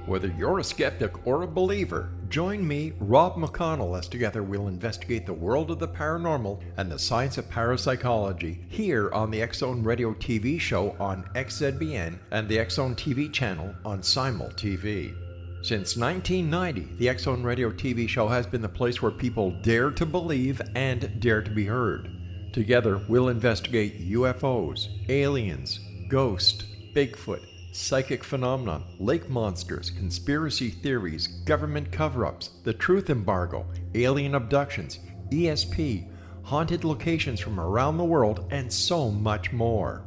Whether you're a skeptic or a believer, join me, Rob McConnell, as together we'll investigate the world of the paranormal and the science of parapsychology here on the X-Zone Radio TV show on XZBN and the X-Zone TV channel on Simul TV. Since 1990, the X-Zone Radio TV show has been the place where people dare to believe and dare to be heard. Together, we'll investigate UFOs, aliens, ghosts, Bigfoot, psychic phenomenon, lake monsters, conspiracy theories, government cover-ups, the truth embargo, alien abductions, ESP, haunted locations from around the world, and so much more.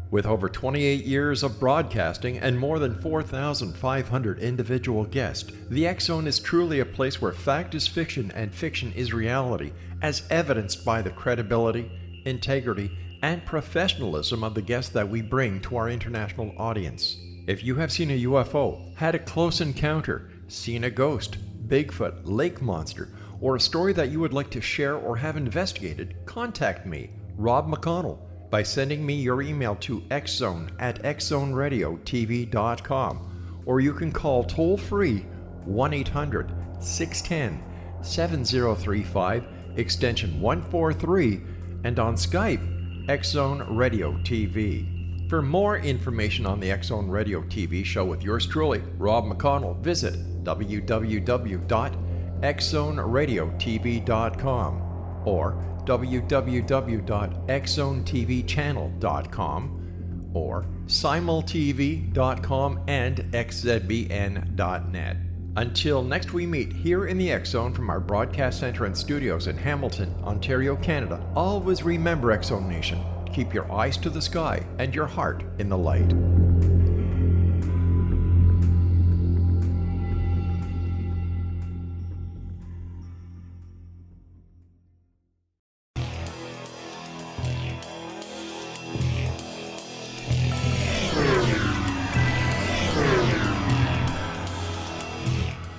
With over 28 years of broadcasting and more than 4,500 individual guests, the X-Zone is truly a place where fact is fiction and fiction is reality, as evidenced by the credibility, integrity, and professionalism of the guests that we bring to our international audience. If you have seen a UFO, had a close encounter, seen a ghost, Bigfoot, lake monster, or a story that you would like to share or have investigated, contact me, Rob McConnell, by sending me your email to xzone@xzoneradiotv.com, or you can call toll-free 1-800-610-7035, extension 143, and on Skype, X-Zone Radio TV. For more information on the X-Zone Radio TV show with yours truly, Rob McConnell, visit www.xzoneradiotv.com or www.xzonetvchannel.com or simultv.com and xzbn.net. Until next we meet here in the X-Zone from our broadcast center and studios in Hamilton, Ontario, Canada, always remember, X-Zone Nation, keep your eyes to the sky and your heart in the light.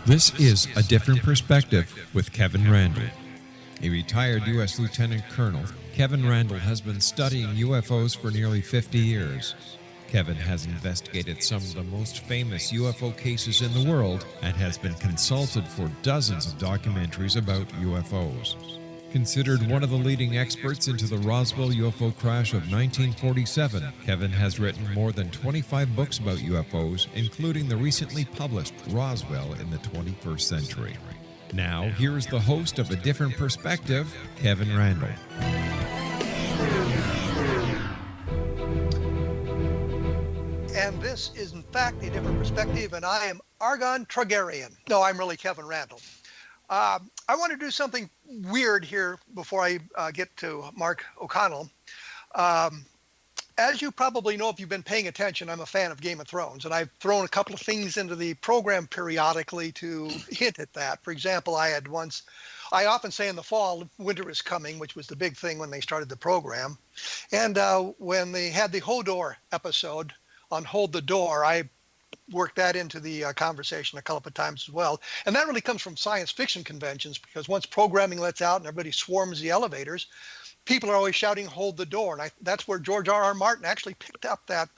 This is A Different Perspective with Kevin Randle. A retired U.S. Lieutenant Colonel, Kevin Randle has been studying UFOs for nearly 50 years. Kevin has investigated some of the most famous UFO cases in the world and has been consulted for dozens of documentaries about UFOs. Considered one of the leading experts into the Roswell UFO crash of 1947, Kevin has written more than 25 books about UFOs, including the recently published Roswell in the 21st Century. Now, here is the host of A Different Perspective, Kevin Randle. And this is, in fact, A Different Perspective, and I am Argon Tragarian. No, I'm really Kevin Randle. I want to do something weird here before I get to Mark O'Connell. As you probably know, if you've been paying attention, I'm a fan of Game of Thrones, and I've thrown a couple of things into the program periodically to hint at that. For example, I often say in the fall, winter is coming, which was the big thing when they started the program. And when they had the Hodor episode on Hold the Door, I worked that into the conversation a couple of times as well. And that really comes from science fiction conventions, because once programming lets out and everybody swarms the elevators, people are always shouting, "Hold the door." And that's where George R.R. Martin actually picked up that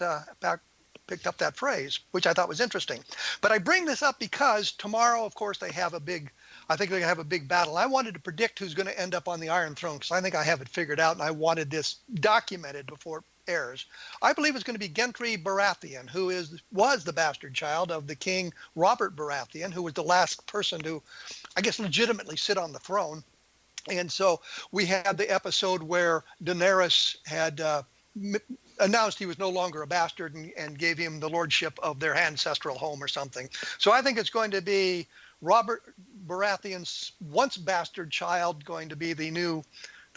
phrase, which I thought was interesting. But I bring this up because tomorrow, of course, I think they're going to have a big battle. I wanted to predict who's going to end up on the Iron Throne, because I think I have it figured out, and I wanted this documented before it airs. I believe it's going to be Gendry Baratheon, who was the bastard child of the king Robert Baratheon, who was the last person to, I guess, legitimately sit on the throne. And so we had the episode where Daenerys had announced he was no longer a bastard and gave him the lordship of their ancestral home or something. So I think it's going to be Robert Baratheon's once bastard child going to be the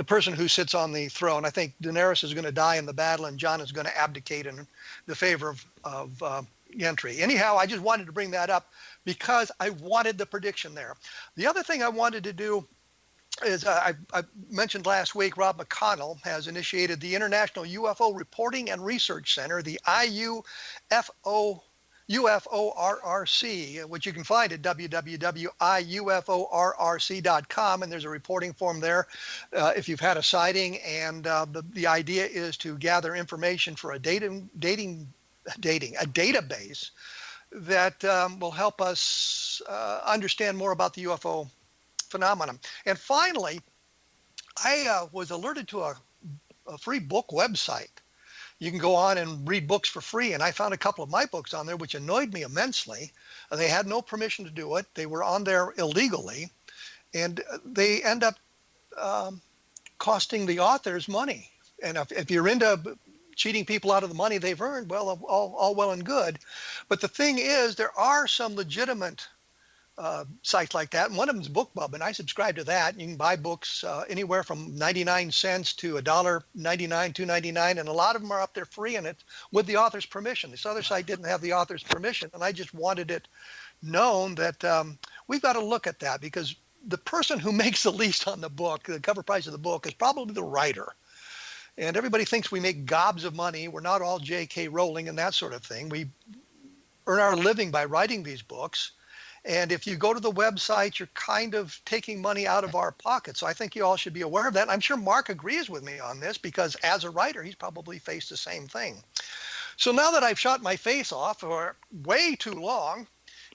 person who sits on the throne. I think Daenerys is going to die in the battle, and Jon is going to abdicate in the favor of Gendry. Anyhow, I just wanted to bring that up because I wanted the prediction there. The other thing I wanted to do is I mentioned last week, Rob McConnell has initiated the International UFO Reporting and Research Center, the UFORRC, which you can find at www.iuforrc.com, and there's a reporting form there if you've had a sighting. And the idea is to gather information for a database that will help us understand more about the UFO phenomenon. And finally, I was alerted to a free book website. You can go on and read books for free, and I found a couple of my books on there, which annoyed me immensely. They had no permission to do it. They were on there illegally, and they end up um, costing the authors money. And if you're into cheating people out of the money they've earned, well, all well and good. But the thing is, there are some legitimate sites like that. And one of them is BookBub, and I subscribe to that. You can buy books anywhere from 99 cents to $1.99, $2.99, and a lot of them are up there free, and it's with the author's permission. This other site didn't have the author's permission, and I just wanted it known that we've got to look at that, because the person who makes the least on the book, the cover price of the book, is probably the writer. And everybody thinks we make gobs of money. We're not all J.K. Rowling and that sort of thing. We earn our living by writing these books. And if you go to the website, you're kind of taking money out of our pockets. So I think you all should be aware of that. I'm sure Mark agrees with me on this, because as a writer, he's probably faced the same thing. So now that I've shot my face off for way too long,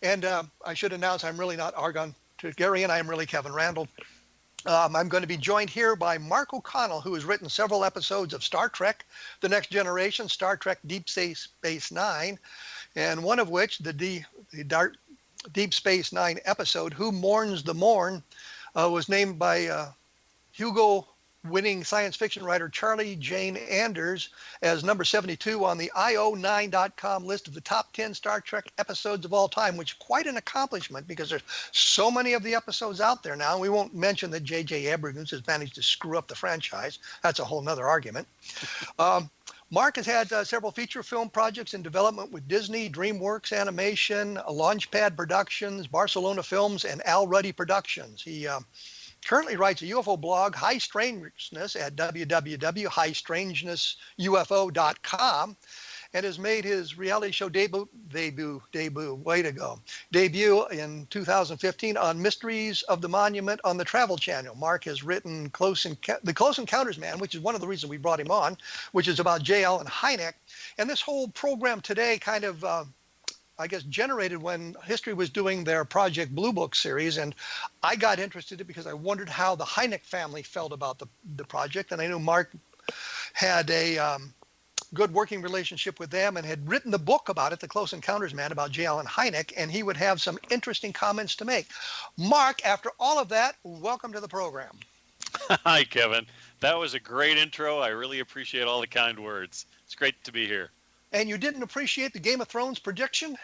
and I should announce I'm really not Argon Targaryen, I am really Kevin Randle. I'm going to be joined here by Mark O'Connell, who has written several episodes of Star Trek, The Next Generation, Star Trek Deep Space Nine, and one of which, the Deep Space Nine episode, Who Mourns the Morn, was named by Hugo-winning science fiction writer Charlie Jane Anders as number 72 on the io9.com list of the top 10 Star Trek episodes of all time, which is quite an accomplishment, because there's so many of the episodes out there now. We won't mention that J.J. Abrams has managed to screw up the franchise. That's a whole nother argument. Mark has had several feature film projects in development with Disney, DreamWorks Animation, Launchpad Productions, Barcelona Films, and Al Ruddy Productions. He currently writes a UFO blog, High Strangeness, at www.highstrangenessufo.com, and has made his reality show debut in 2015 on Mysteries of the Monument on the Travel Channel. Mark has written The Close Encounters Man, which is one of the reasons we brought him on, which is about J. Allen Hynek. And this whole program today kind of, I guess, generated when History was doing their Project Blue Book series. And I got interested in it because I wondered how the Hynek family felt about the project. And I knew Mark had a good working relationship with them and had written the book about it, The Close Encounters Man, about J. Allen Hynek, and he would have some interesting comments to make. Mark, after all of that, welcome to the program. Hi, Kevin. That was a great intro. I really appreciate all the kind words. It's great to be here. And you didn't appreciate the Game of Thrones prediction?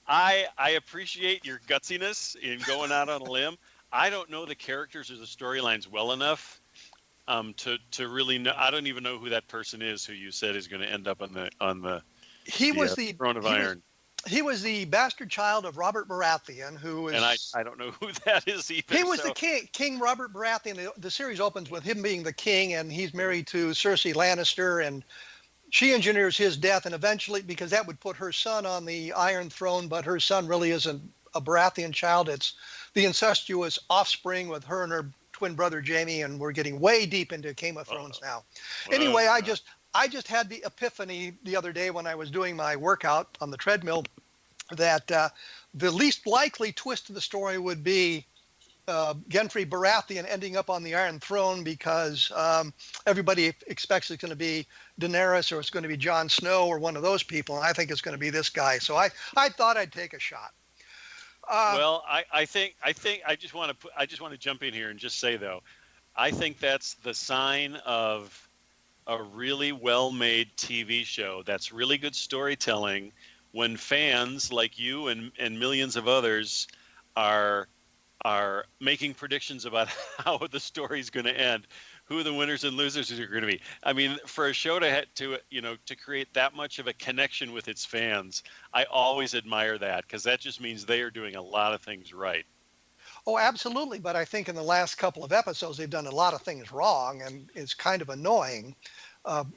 I appreciate your gutsiness in going out on a limb. I don't know the characters or the storylines well enough to really know. I don't even know who that person is who you said is going to end up on the Throne of Iron. He was the bastard child of Robert Baratheon, who was. And I don't know who that is either. He was the king, King Robert Baratheon. The series opens with him being the king, and he's married to Cersei Lannister, and she engineers his death, and eventually, because that would put her son on the Iron Throne, but her son really isn't a Baratheon child. It's the incestuous offspring with her and her twin brother Jaime, and we're getting way deep into Game of Thrones now. Anyway, I just had the epiphany the other day when I was doing my workout on the treadmill that the least likely twist of the story would be Gendry Baratheon ending up on the Iron Throne, because everybody expects it's going to be Daenerys or it's going to be Jon Snow or one of those people, and I think it's going to be this guy. So I thought I'd take a shot. Well, I think I just want to jump in here and just say, though, I think that's the sign of a really well-made TV show that's really good storytelling, when fans like you and millions of others are making predictions about how the story's going to end, who the winners and losers are going to be. I mean, for a show to create that much of a connection with its fans, I always admire that, because that just means they are doing a lot of things right. Oh, absolutely. But I think in the last couple of episodes, they've done a lot of things wrong, and it's kind of annoying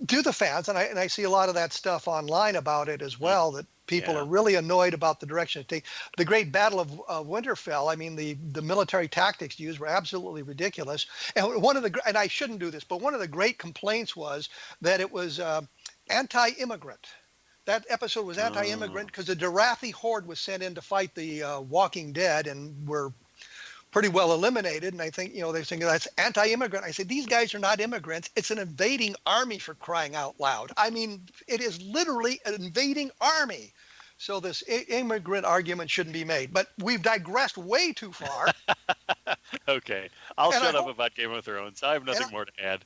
to the fans. And I see a lot of that stuff online about it as well, that people are really annoyed about the direction it takes. The Great Battle of Winterfell, I mean, the military tactics used were absolutely ridiculous. And and I shouldn't do this, but one of the great complaints was that it was anti-immigrant, That episode was anti-immigrant because the Darathi horde was sent in to fight the Walking Dead and were pretty well eliminated. And I think, they're saying that's anti-immigrant. I said, these guys are not immigrants. It's an invading army, for crying out loud. I mean, it is literally an invading army. So this immigrant argument shouldn't be made. But we've digressed way too far. Okay. I'll shut up about Game of Thrones. I have nothing more to add.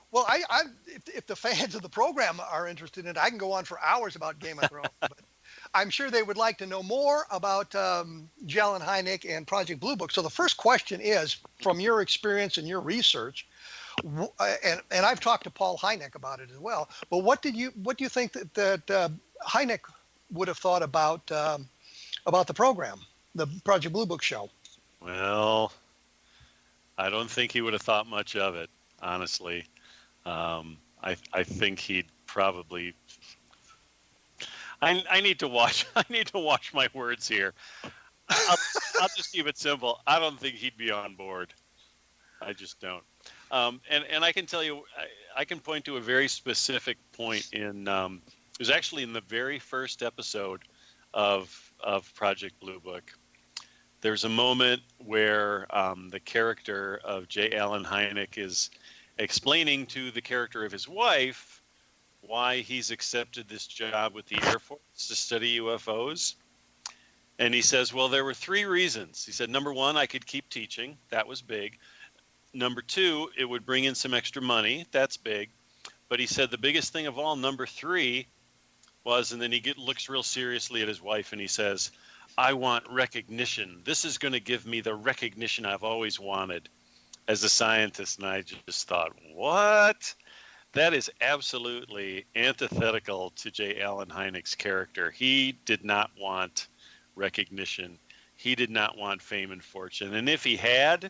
Well, if the fans of the program are interested in it, I can go on for hours about Game of Thrones. But I'm sure they would like to know more about J. Allen Hynek and Project Blue Book. So the first question is, from your experience and your research, and I've talked to Paul Hynek about it as well. But what do you think that Hynek would have thought about the program, the Project Blue Book show? Well, I don't think he would have thought much of it, honestly. I think he'd probably. I need to watch. I need to watch my words here. I'll just keep it simple. I don't think he'd be on board. I just don't. And I can tell you, I can point to a very specific point in. It was actually in the very first episode of Project Blue Book. There's a moment where the character of J. Allen Hynek is explaining to the character of his wife why he's accepted this job with the Air Force to study UFOs. And he says, well, there were 3 reasons. He said, number 1, I could keep teaching. That was big. Number 2, it would bring in some extra money. That's big. But he said the biggest thing of all, number 3, was, and then he looks real seriously at his wife and he says, I want recognition. This is going to give me the recognition I've always wanted as a scientist. And I just thought, what? That is absolutely antithetical to J. Allen Hynek's character. He did not want recognition. He did not want fame and fortune. And if he had,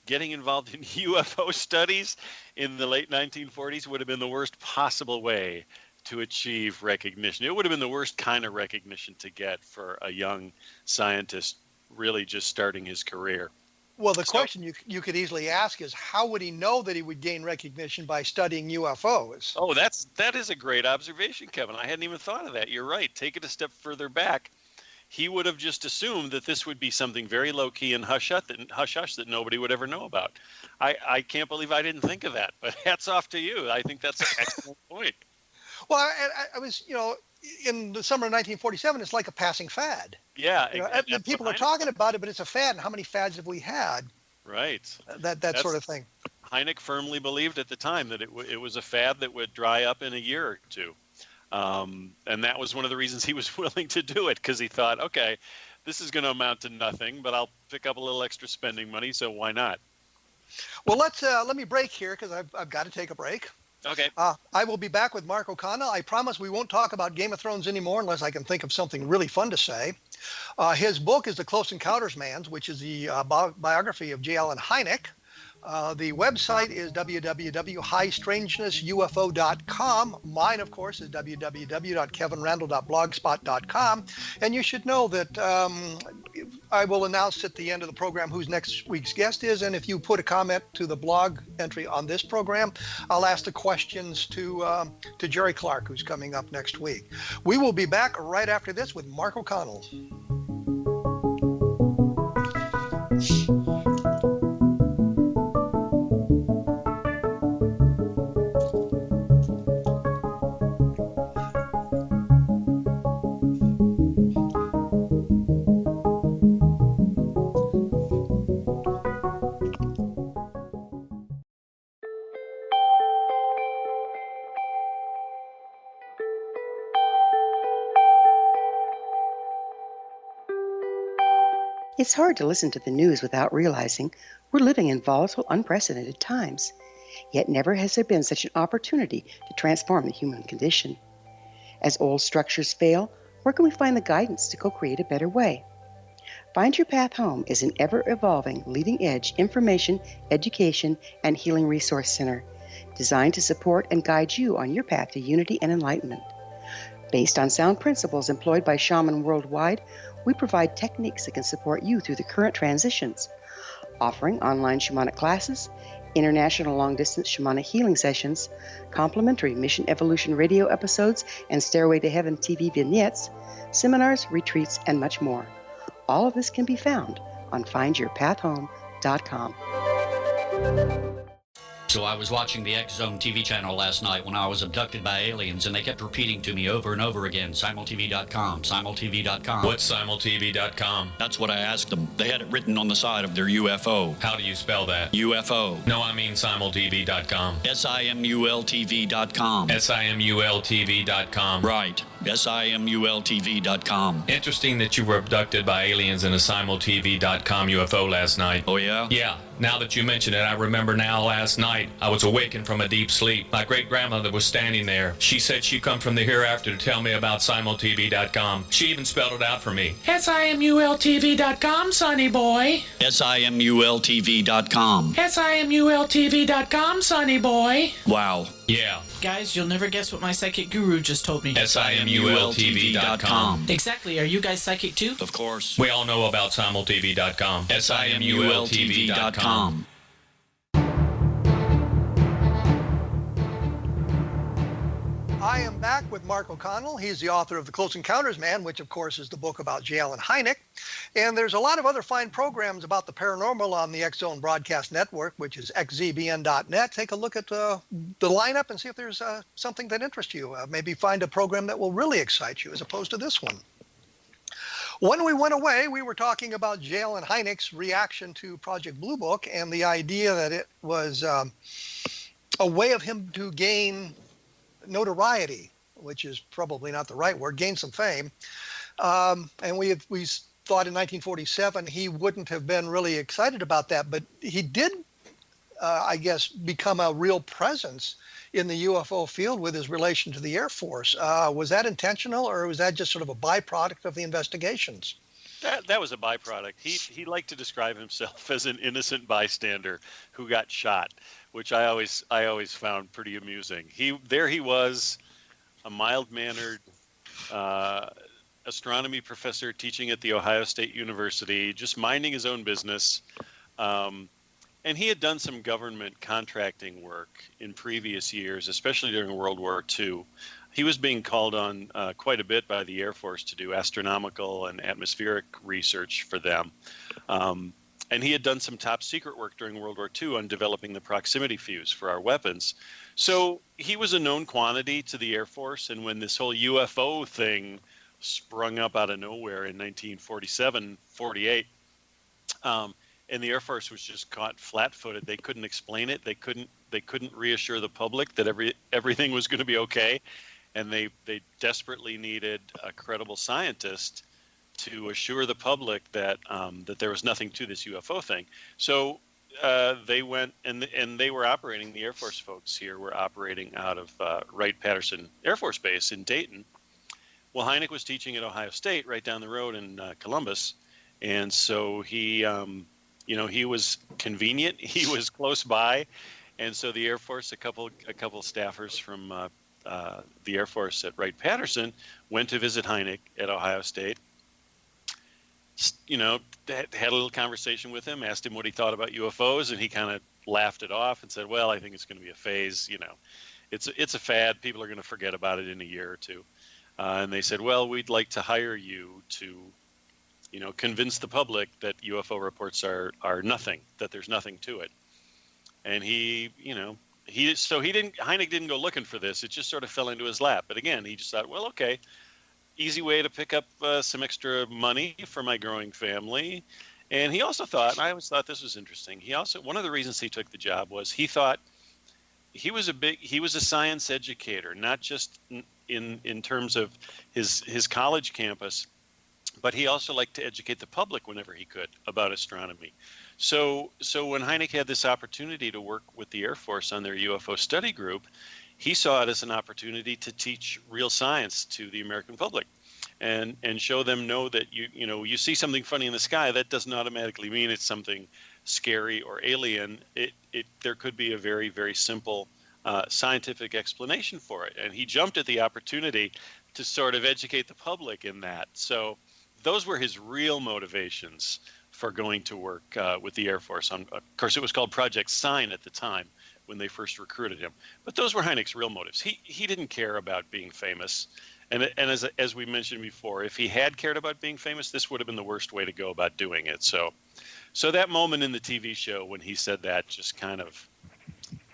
getting involved in UFO studies in the late 1940s would have been the worst possible way to achieve recognition. It would have been the worst kind of recognition to get for a young scientist really just starting his career. Well, the question you could easily ask is, how would he know that he would gain recognition by studying UFOs? Oh, that is a great observation, Kevin. I hadn't even thought of that. You're right. Take it a step further back. He would have just assumed that this would be something very low-key and hush-hush that nobody would ever know about. I can't believe I didn't think of that, but hats off to you. I think that's an excellent point. Well, I was, in the summer of 1947, it's like a passing fad. Yeah. And people are talking about it, but it's a fad. And how many fads have we had? Right. That sort of thing. Hynek firmly believed at the time that it was a fad that would dry up in a year or two. And that was one of the reasons he was willing to do it, because he thought, okay, this is going to amount to nothing, but I'll pick up a little extra spending money, so why not? Well, let me break here, because I've got to take a break. Okay. I will be back with Mark O'Connell. I promise we won't talk about Game of Thrones anymore unless I can think of something really fun to say. His book is The Close Encounters Man's, which is the biography of J. Allen Hynek. The website is www.highstrangenessufo.com. Mine, of course, is www.kevinrandle.blogspot.com. And you should know that I will announce at the end of the program who's next week's guest is. And if you put a comment to the blog entry on this program, I'll ask the questions to Jerry Clark, who's coming up next week. We will be back right after this with Mark O'Connell. It's hard to listen to the news without realizing we're living in volatile, unprecedented times. Yet never has there been such an opportunity to transform the human condition. As old structures fail, where can we find the guidance to co-create a better way? Find Your Path Home is an ever-evolving, leading-edge information, education, and healing resource center designed to support and guide you on your path to unity and enlightenment. Based on sound principles employed by shaman worldwide, we provide techniques that can support you through the current transitions, offering online shamanic classes, international long-distance shamanic healing sessions, complimentary Mission Evolution radio episodes and Stairway to Heaven TV vignettes, seminars, retreats, and much more. All of this can be found on findyourpathhome.com. So I was watching the X Zone TV channel last night when I was abducted by aliens, and they kept repeating to me over and over again, simultv.com, simultv.com. What's simultv.com? That's what I asked them. They had it written on the side of their UFO. How do you spell that? UFO. No, I mean simultv.com. simultv.com. simultv.com. Right. simultv.com. Interesting that you were abducted by aliens in a simultv.com UFO last night. Oh, yeah? Yeah. Now that you mention it, I remember now last night I was awakened from a deep sleep. My great-grandmother was standing there. She said she'd come from the hereafter to tell me about simultv.com. She even spelled it out for me. simultv.com, sonny boy. simultv.com. simultv.com, sonny boy. Wow. Yeah. Guys, you'll never guess what my psychic guru just told me. simultv.com. Exactly. Are you guys psychic too? Of course. We all know about simultv.com. simultv.com. I am back with Mark O'Connell. He's the author of The Close Encounters Man, which of course is the book about J. Allen Hynek. And there's a lot of other fine programs about the paranormal on the X Zone Broadcast Network, which is xzbn.net. Take a look at the lineup and see if there's something that interests you. Maybe find a program that will really excite you as opposed to this one. When we went away, we were talking about J. Allen Hynek's reaction to Project Blue Book and the idea that it was a way of him to gain notoriety, which is probably not the right word, gain some fame. And we thought in 1947 he wouldn't have been really excited about that, but he did, I guess, become a real presence in the UFO field with his relation to the Air Force. Was that intentional, or was that just sort of a byproduct of the investigations? That was a byproduct. He liked to describe himself as an innocent bystander who got shot, which I always found pretty amusing. He was a mild-mannered astronomy professor teaching at the Ohio State University, just minding his own business. And he had done some government contracting work in previous years, especially during World War II. He was being called on quite a bit by the Air Force to do astronomical and atmospheric research for them. And he had done some top secret work during World War II on developing the proximity fuse for our weapons. So he was a known quantity to the Air Force. And when this whole UFO thing sprung up out of nowhere in 1947, 48, and the Air Force was just caught flat-footed. They couldn't explain it. They couldn't reassure the public that everything was going to be okay, and they desperately needed a credible scientist to assure the public that that there was nothing to this UFO thing. So they went and they were operating. The Air Force folks here were operating out of Wright-Patterson Air Force Base in Dayton. Well, Hynek was teaching at Ohio State right down the road in Columbus, and so he. He was convenient. He was close by, and so the Air Force, a couple staffers from the Air Force at Wright-Patterson went to visit Hynek at Ohio State. Had a little conversation with him, asked him what he thought about UFOs, and he kind of laughed it off and said, "Well, I think it's going to be a phase. It's a fad. People are going to forget about it in a year or two." And they said, "Well, we'd like to hire you to." Convince the public that UFO reports are nothing, that there's nothing to it. And Hynek didn't go looking for this. It just sort of fell into his lap. But again, he just thought, well, okay, easy way to pick up some extra money for my growing family. And he also thought, and I always thought this was interesting, one of the reasons he took the job was he thought he was a science educator, not just in terms of his college campus, but he also liked to educate the public whenever he could about astronomy. So when Hynek had this opportunity to work with the Air Force on their UFO study group, he saw it as an opportunity to teach real science to the American public and show them that you see something funny in the sky, that doesn't automatically mean it's something scary or alien. There could be a very, very simple scientific explanation for it. And he jumped at the opportunity to sort of educate the public in that. So those were his real motivations for going to work with the Air Force. Of course, it was called Project Sign at the time when they first recruited him. But those were Hynek's real motives. He didn't care about being famous. And as we mentioned before, if he had cared about being famous, this would have been the worst way to go about doing it. So that moment in the TV show when he said that just kind of,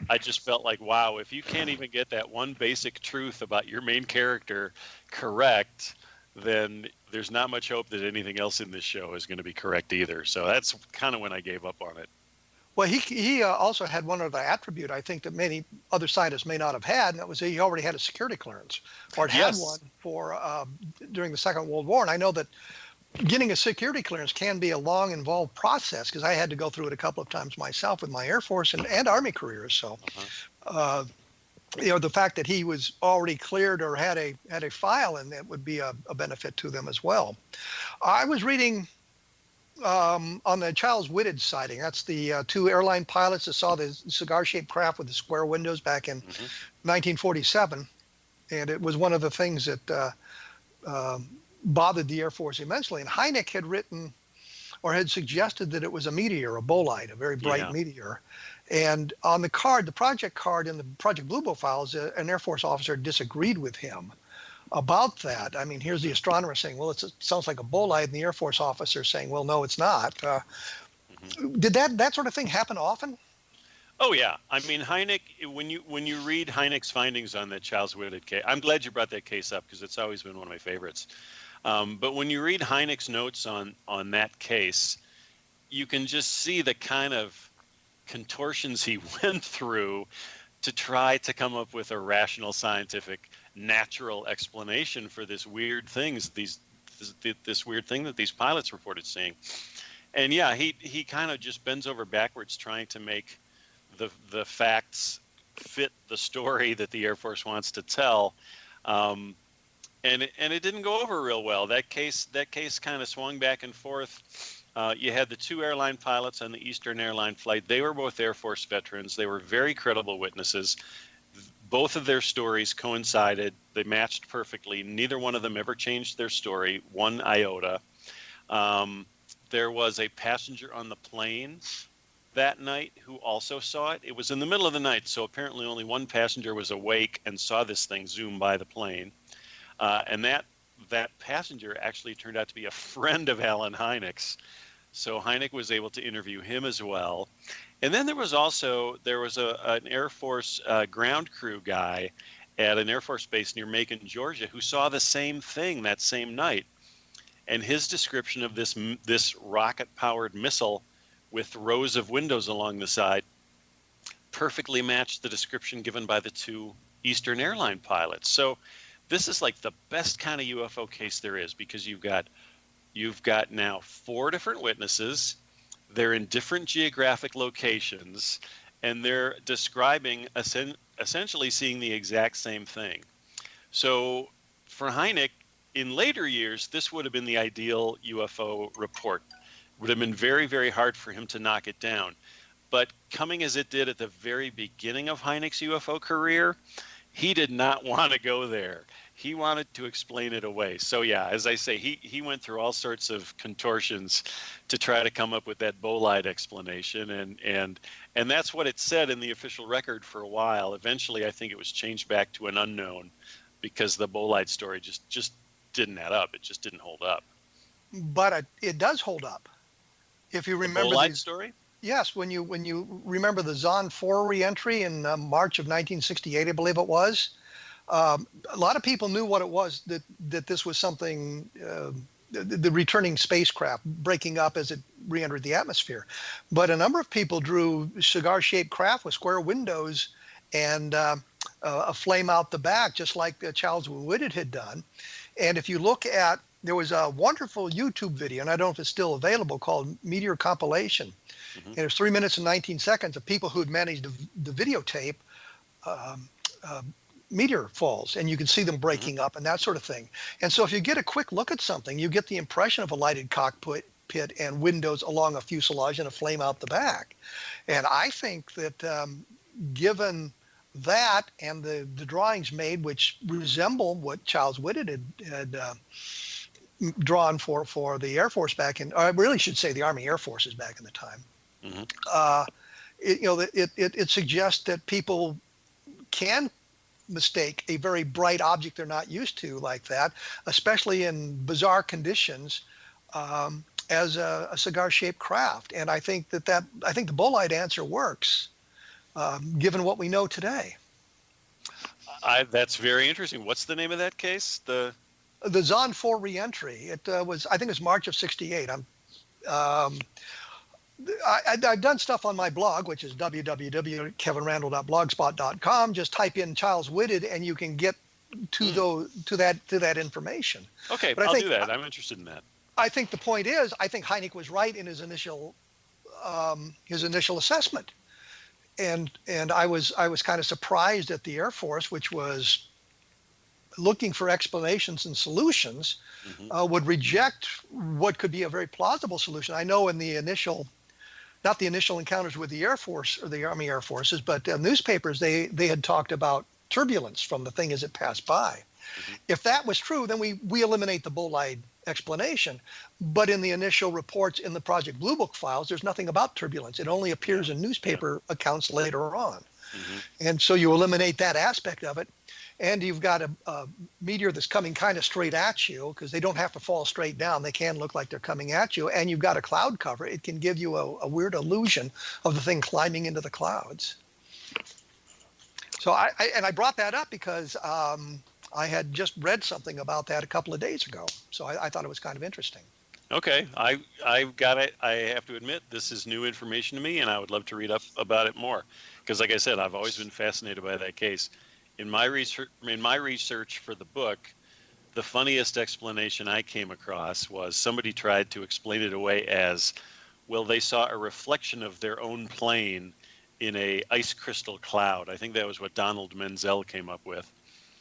I just felt like, wow, if you can't even get that one basic truth about your main character correct, then there's not much hope that anything else in this show is going to be correct either. So that's kind of when I gave up on it. Well, he also had one other attribute I think that many other scientists may not have had, and that was he already had a security clearance, or had one for during the Second World War. And I know that getting a security clearance can be a long, involved process, because I had to go through it a couple of times myself with my Air Force and Army careers. So, the fact that he was already cleared or had a file in it would be a benefit to them as well. I was reading on the Charles Whitted sighting. That's the two airline pilots that saw the cigar-shaped craft with the square windows back in 1947, and it was one of the things that bothered the Air Force immensely. And Hynek had written or had suggested that it was a meteor, a bolide, a very bright meteor. And on the card, the project card in the Project Blue Book files, an Air Force officer disagreed with him about that. I mean, here's the astronomer saying, well, it sounds like a bolide, and the Air Force officer saying, well, no, it's not. Did that sort of thing happen often? Oh yeah, I mean Hynek. When you read Hynek's findings on that Charles Whitted case, I'm glad you brought that case up because it's always been one of my favorites. But when you read Hynek's notes on that case, you can just see the kind of contortions he went through to try to come up with a rational, scientific, natural explanation for this weird things, this weird thing that these pilots reported seeing. And yeah, he kind of just bends over backwards trying to make the facts fit the story that the Air Force wants to tell. And it didn't go over real well. That case kind of swung back and forth. You had the two airline pilots on the Eastern Airline flight. They were both Air Force veterans. They were very credible witnesses. Both of their stories coincided. They matched perfectly. Neither one of them ever changed their story one iota. There was a passenger on the plane that night who also saw it. It was in the middle of the night, so apparently only one passenger was awake and saw this thing zoom by the plane. And that passenger actually turned out to be a friend of Alan Hynek's. So Hynek was able to interview him as well. And then there was an Air Force ground crew guy at an Air Force base near Macon, Georgia, who saw the same thing that same night. And his description of this rocket-powered missile with rows of windows along the side perfectly matched the description given by the two Eastern Airline pilots. So this is like the best kind of UFO case there is, because you've got now 4 different witnesses. They're in different geographic locations, and they're describing essentially seeing the exact same thing. So for Hynek, in later years, this would have been the ideal UFO report. It would have been very, very hard for him to knock it down. But coming as it did at the very beginning of Hynek's UFO career, he did not want to go there. He wanted to explain it away. So yeah, as I say, he went through all sorts of contortions to try to come up with that bolide explanation, and that's what it said in the official record for a while. Eventually, I think it was changed back to an unknown because the bolide story just didn't add up. It just didn't hold up. But it does hold up. If you remember the bolide story? Yes, when you remember the Zond 4 reentry in March of 1968, I believe it was. A lot of people knew what it was, that this was something, the returning spacecraft breaking up as it re-entered the atmosphere. But a number of people drew cigar-shaped craft with square windows and a flame out the back, just like Charles Whitted had done. And if you look at, there was a wonderful YouTube video, and I don't know if it's still available, called Meteor Compilation. Mm-hmm. And it's 3 minutes and 19 seconds of people who had managed to videotape meteor falls, and you can see them breaking up and that sort of thing. And so if you get a quick look at something, you get the impression of a lighted cockpit and windows along a fuselage and a flame out the back. And I think that given that and the drawings made, which resemble what Charles Whitted drawn for the Air Force back in, or I really should say the Army Air Forces back in the time. Mm-hmm. It suggests that people can mistake a very bright object they're not used to like that, especially in bizarre conditions, as a cigar-shaped craft. And I think that the bolide answer works, given what we know today. That's very interesting. What's the name of that case? The Zon 4 reentry. It was, I think it was March of '68. I've done stuff on my blog, which is www.kevinrandle.blogspot.com. Just type in Charles Whitted, and you can get to that information. Okay, but I'll do that. I'm interested in that. I think the point is, I think Hynek was right in his initial assessment, and I was kind of surprised at the Air Force, which was looking for explanations and solutions, would reject what could be a very plausible solution. I know in the initial, not the initial encounters with the Air Force or the Army Air Forces, but newspapers, they had talked about turbulence from the thing as it passed by. If that was true, then we eliminate the bolide explanation. But in the initial reports in the Project Blue Book files, there's nothing about turbulence. It only appears in newspaper accounts later on. And so you eliminate that aspect of it. And you've got a meteor that's coming kind of straight at you, because they don't have to fall straight down. They can look like they're coming at you. And you've got a cloud cover. It can give you a weird illusion of the thing climbing into the clouds. So I brought that up because I had just read something about that a couple of days ago. So I thought it was kind of interesting. Okay, I've got it. I have to admit, this is new information to me, and I would love to read up about it more. Because like I said, I've always been fascinated by that case. In my research for the book, the funniest explanation I came across was somebody tried to explain it away as, well, they saw a reflection of their own plane in a ice crystal cloud. I think that was what Donald Menzel came up with.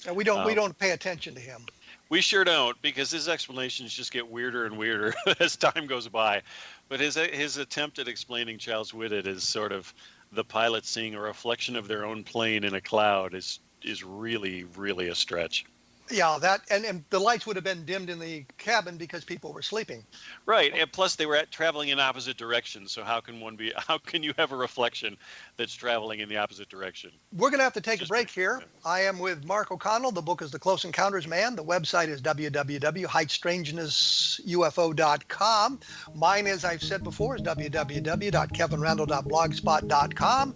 And we don't pay attention to him. We sure don't, because his explanations just get weirder and weirder as time goes by. But his attempt at explaining Charles Whitted as sort of the pilot seeing a reflection of their own plane in a cloud is really, really a stretch. Yeah, that and the lights would have been dimmed in the cabin because people were sleeping. Right, and plus they were traveling in opposite directions. So how can you have a reflection that's traveling in the opposite direction? We're going to have to take a break here. I am with Mark O'Connell. The book is The Close Encounters Man. The website is www.heightstrangenessufo.com. Mine, as I've said before, is www.kevinrandle.blogspot.com.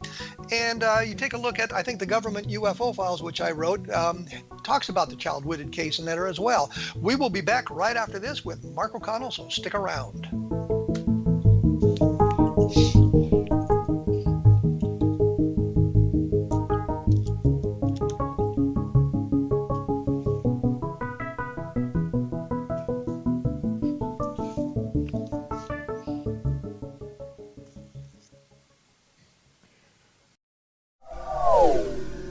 And you take a look at, I think, the government UFO files, which I wrote, talks about the Child Whitted case in there as well. We will be back right after this with Mark O'Connell, so stick around.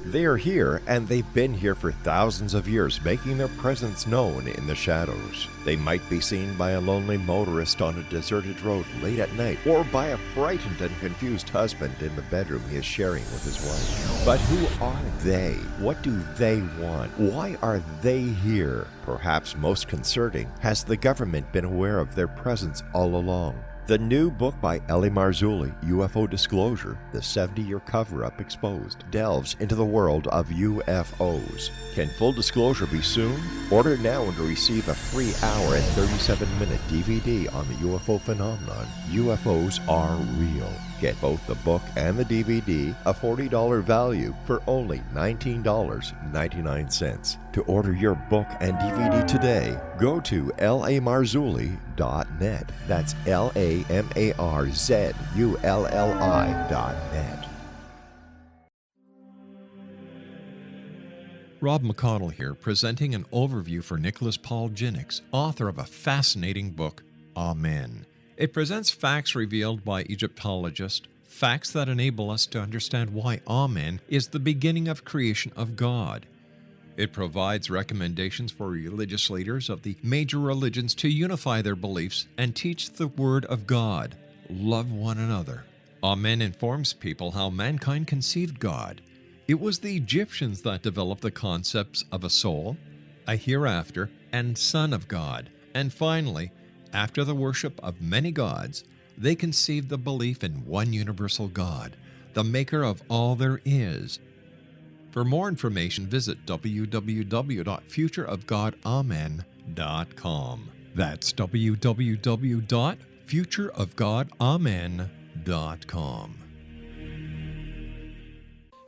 They are here, and they've been here for thousands of years, making their presence known in the shadows. They might be seen by a lonely motorist on a deserted road late at night, or by a frightened and confused husband in the bedroom he is sharing with his wife. But who are they? What do they want? Why are they here? Perhaps most concerning, has the government been aware of their presence all along? The new book by Ellie Marzulli, UFO Disclosure, the 70-year cover-up exposed, delves into the world of UFOs. Can full disclosure be soon? Order now and receive a free hour and 37-minute DVD on the UFO phenomenon. UFOs are real. Get both the book and the DVD, a $40 value, for only $19.99. To order your book and DVD today, go to lamarzulli.net. That's LAMARZULLI.net. Rob McConnell here, presenting an overview for Nicholas Paul Jennings, author of a fascinating book, Amen. It presents facts revealed by Egyptologists, facts that enable us to understand why Amen is the beginning of creation of God. It provides recommendations for religious leaders of the major religions to unify their beliefs and teach the Word of God. Love one another. Amen informs people how mankind conceived God. It was the Egyptians that developed the concepts of a soul, a hereafter, and Son of God, And finally, after the worship of many gods, they conceived the belief in one universal God, the maker of all there is. For more information, visit www.futureofgodamen.com. That's www.futureofgodamen.com.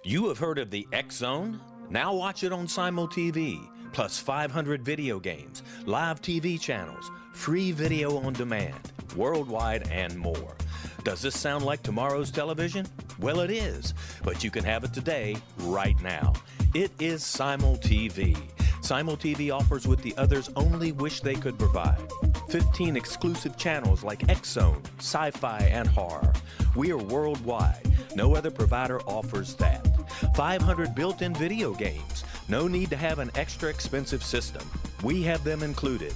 You have heard of the X Zone? Now watch it on Simul TV, plus 500 video games, live TV channels, free video on demand, worldwide, and more. Does this sound like tomorrow's television? Well, it is, but you can have it today, right now. It is Simul TV. Simul TV offers what the others only wish they could provide. 15 exclusive channels like X Zone, sci-fi, and horror. We are worldwide. No other provider offers that. 500 built-in video games. No need to have an extra expensive system. We have them included.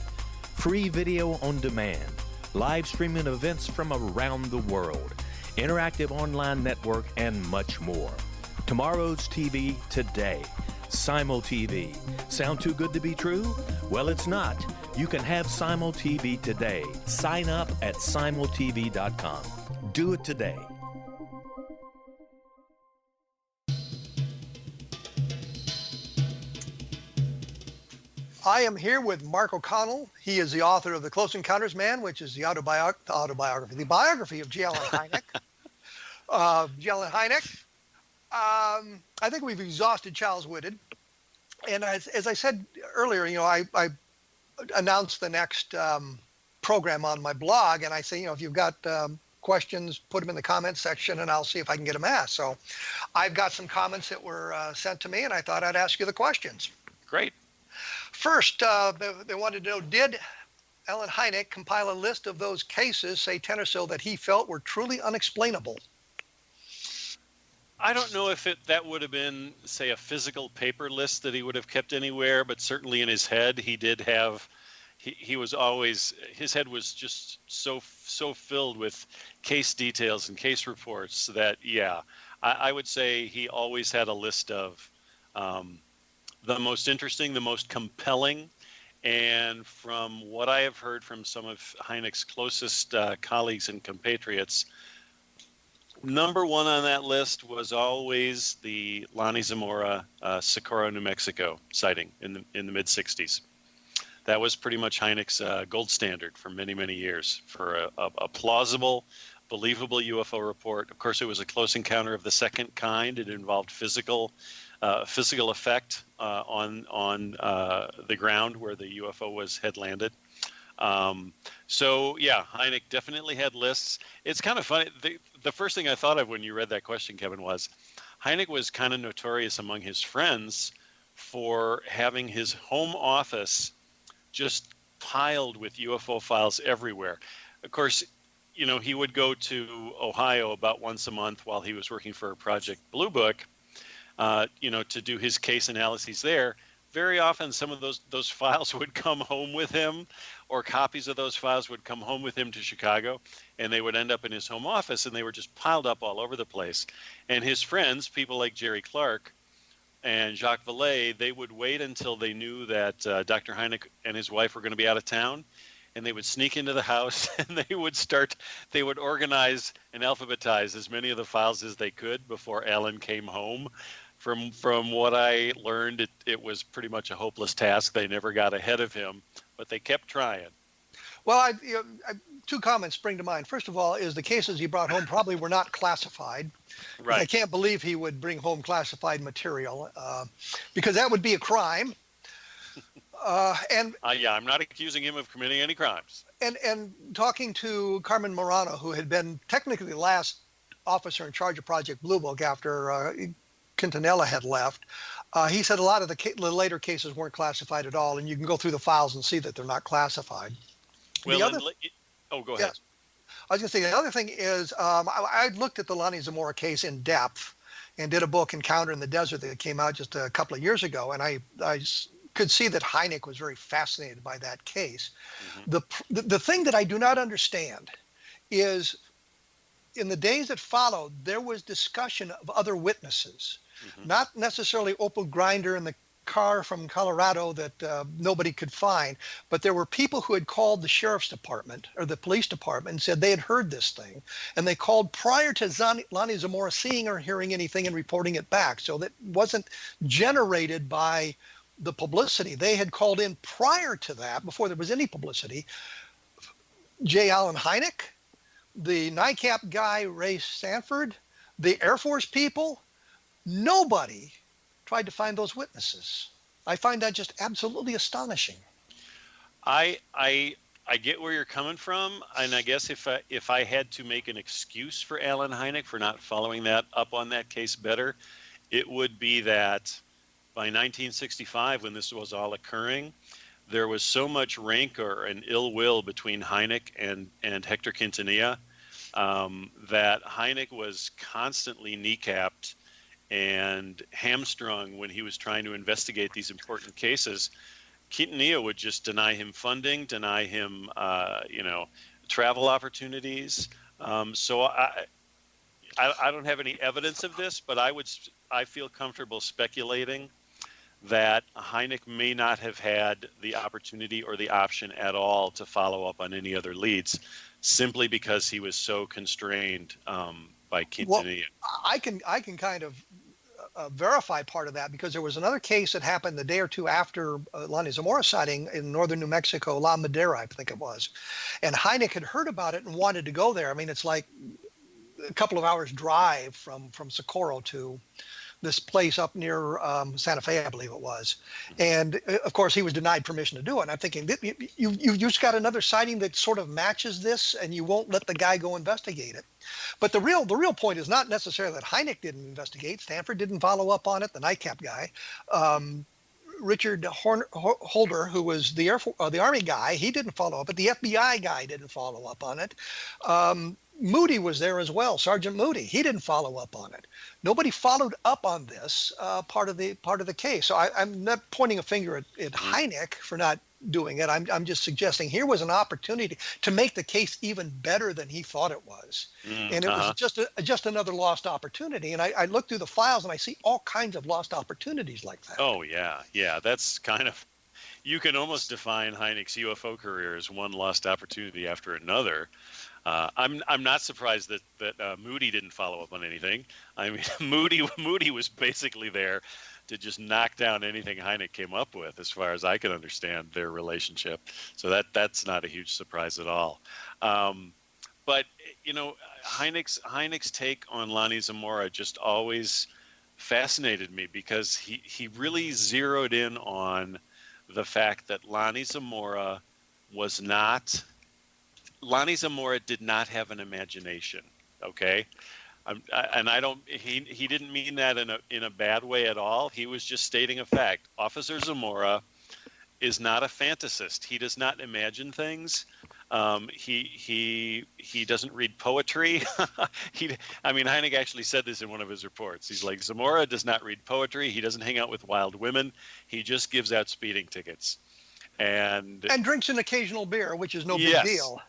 Free video on demand. Live streaming events from around the world. Interactive online network, and much more. Tomorrow's TV today. Simul TV. Sound too good to be true? Well, it's not. You can have Simul TV today. Sign up at simultv.com. Do it today. I am here with Mark O'Connell. He is the author of The Close Encounters Man, which is the the biography of J. Allen Hynek. J. Allen Hynek. I think we've exhausted Charles Whitted. And as I said earlier, I announced the next program on my blog, and I say, if you've got questions, put them in the comments section, and I'll see if I can get them asked. So I've got some comments that were sent to me, and I thought I'd ask you the questions. Great. First, they wanted to know, did Allen Hynek compile a list of those cases, say 10 or so, that he felt were truly unexplainable? I don't know if that would have been, say, a physical paper list that he would have kept anywhere, but certainly in his head, he did have. He was always, his head was just so filled with case details and case reports that, yeah, I would say he always had a list of the most interesting, the most compelling, and from what I have heard from some of Hynek's closest colleagues and compatriots, number one on that list was always the Lonnie Zamora Socorro, New Mexico sighting in the mid-'60s. That was pretty much Hynek's gold standard for many, many years for a plausible, believable UFO report. Of course, it was a close encounter of the second kind. It involved physical effect on the ground where the UFO was had landed. So yeah, Hynek definitely had lists. It's kind of funny. The first thing I thought of when you read that question, Kevin, was Hynek was kind of notorious among his friends for having his home office just piled with UFO files everywhere. Of course, he would go to Ohio about once a month while he was working for Project Blue Book, to do his case analyses there. Very often some of those files would come home with him, or copies of those files would come home with him to Chicago, and they would end up in his home office, and they were just piled up all over the place. And his friends, people like Jerry Clark and Jacques Vallée, they would wait until they knew that Dr. Hynek and his wife were going to be out of town, and they would sneak into the house, and they would organize and alphabetize as many of the files as they could before Allen came home. From what I learned, it was pretty much a hopeless task. They never got ahead of him, but they kept trying. Well, two comments spring to mind. First of all, is the cases he brought home probably were not classified. Right. I can't believe he would bring home classified material because that would be a crime. I'm not accusing him of committing any crimes. And talking to Carmen Morano, who had been technically the last officer in charge of Project Blue Book after Quintanilla had left, he said a lot of the later cases weren't classified at all, and you can go through the files and see that they're not classified. Well, go ahead. Yeah, I was going to say, the other thing is I looked at the Lonnie Zamora case in depth and did a book, Encounter in the Desert, that came out just a couple of years ago, and I could see that Hynek was very fascinated by that case. Mm-hmm. The thing that I do not understand is in the days that followed, there was discussion of other witnesses, mm-hmm. not necessarily Opal Grinder and the car from Colorado that nobody could find. But there were people who had called the sheriff's department or the police department and said they had heard this thing. And they called prior to Lonnie Zamora seeing or hearing anything and reporting it back. So that wasn't generated by the publicity. They had called in prior to that, before there was any publicity, J. Allen Hynek, the NICAP guy, Ray Sanford, the Air Force people. Nobody tried to find those witnesses. I find that just absolutely astonishing. I get where you're coming from, and I guess if I had to make an excuse for Allen Hynek for not following that up on that case better, it would be that by 1965, when this was all occurring, there was so much rancor and ill will between Hynek and Hector Quintanilla that Hynek was constantly kneecapped and hamstrung when he was trying to investigate these important cases. Quintanilla would just deny him funding, deny him, travel opportunities. So I don't have any evidence of this, but I feel comfortable speculating that Hynek may not have had the opportunity or the option at all to follow up on any other leads, simply because he was so constrained by Quintanilla. Well, I can kind of verify part of that, because there was another case that happened the day or two after Lonnie Zamora sighting in northern New Mexico, La Madera, I think it was. And Hynek had heard about it and wanted to go there. I mean, it's like a couple of hours drive from Socorro to this place up near Santa Fe, I believe it was. And of course, he was denied permission to do it. And I'm thinking, you just got another sighting that sort of matches this, and you won't let the guy go investigate it. But the real point is not necessarily that Hynek didn't investigate. Stanford didn't follow up on it, the NICAP guy. Richard Holder, who was the Army guy, he didn't follow up, but the FBI guy didn't follow up on it. Moody was there as well, Sergeant Moody. He didn't follow up on it. Nobody followed up on this part of the case. So I'm not pointing a finger at Hynek for not doing it. I'm just suggesting here was an opportunity to make the case even better than he thought it was, and it was just another lost opportunity. And I look through the files and I see all kinds of lost opportunities like that. Oh yeah, that's kind of, you can almost define Hynek's UFO career as one lost opportunity after another. I'm not surprised that Moody didn't follow up on anything. I mean, Moody was basically there to just knock down anything Hynek came up with, as far as I can understand their relationship. So that's not a huge surprise at all. But Hynek's take on Lonnie Zamora just always fascinated me, because he really zeroed in on the fact that Lonnie Zamora did not have an imagination. Okay. He didn't mean that in a bad way at all. He was just stating a fact. Officer Zamora is not a fantasist. He does not imagine things. He doesn't read poetry. Hynek actually said this in one of his reports. He's like, Zamora does not read poetry. He doesn't hang out with wild women. He just gives out speeding tickets. And drinks an occasional beer, which is no big deal.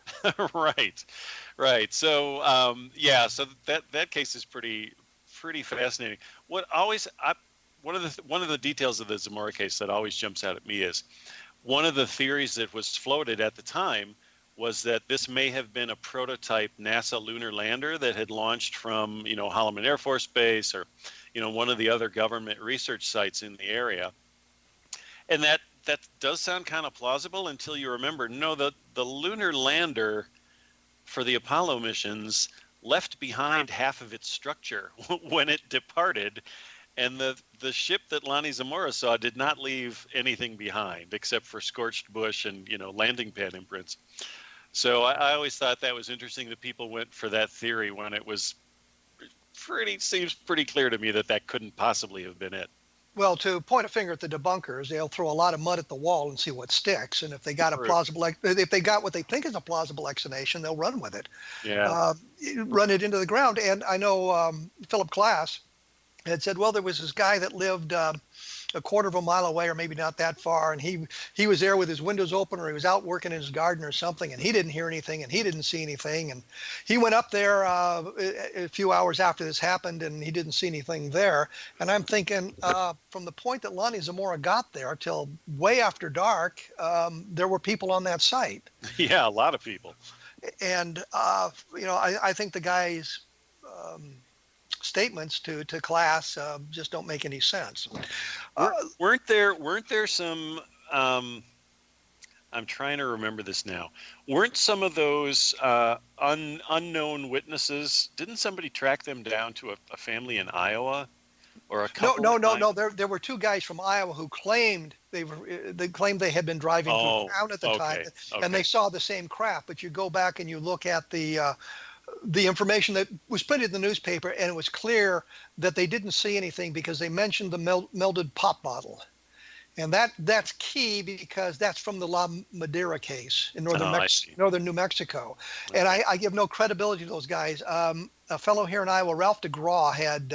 Right. So so that case is pretty fascinating. One of the details of the Zamora case that always jumps out at me is one of the theories that was floated at the time was that this may have been a prototype NASA lunar lander that had launched from Holloman Air Force Base, or one of the other government research sites in the area. And that does sound kind of plausible until you remember, the lunar lander for the Apollo missions left behind half of its structure when it departed, and the ship that Lonnie Zamora saw did not leave anything behind except for scorched bush and landing pad imprints. So I always thought that was interesting that people went for that theory when it was seems pretty clear to me that couldn't possibly have been it. Well, to point a finger at the debunkers, they'll throw a lot of mud at the wall and see what sticks. And if they got if they got what they think is a plausible explanation, they'll run with it. Yeah. Run it into the ground. And I know Philip Glass had said, well, there was this guy that lived a quarter of a mile away, or maybe not that far, and he was there with his windows open, or he was out working in his garden or something, and he didn't hear anything, and he didn't see anything, and he went up there a few hours after this happened, and he didn't see anything there. And I'm thinking, from the point that Lonnie Zamora got there till way after dark, there were people on that site. Yeah, a lot of people. And I think the guy's statements to class just don't make any sense. Weren't there some? I'm trying to remember this now. Weren't some of those unknown witnesses? Didn't somebody track them down to a family in Iowa, or a couple? No. There were two guys from Iowa who claimed they they had been driving through town at the time, and they saw the same craft. But you go back and you look at the information that was printed in the newspaper, and it was clear that they didn't see anything because they mentioned the melted pop bottle. And that's key, because that's from the La Madera case in northern New Mexico. Okay. And I give no credibility to those guys. A fellow here in Iowa, Ralph DeGraw, had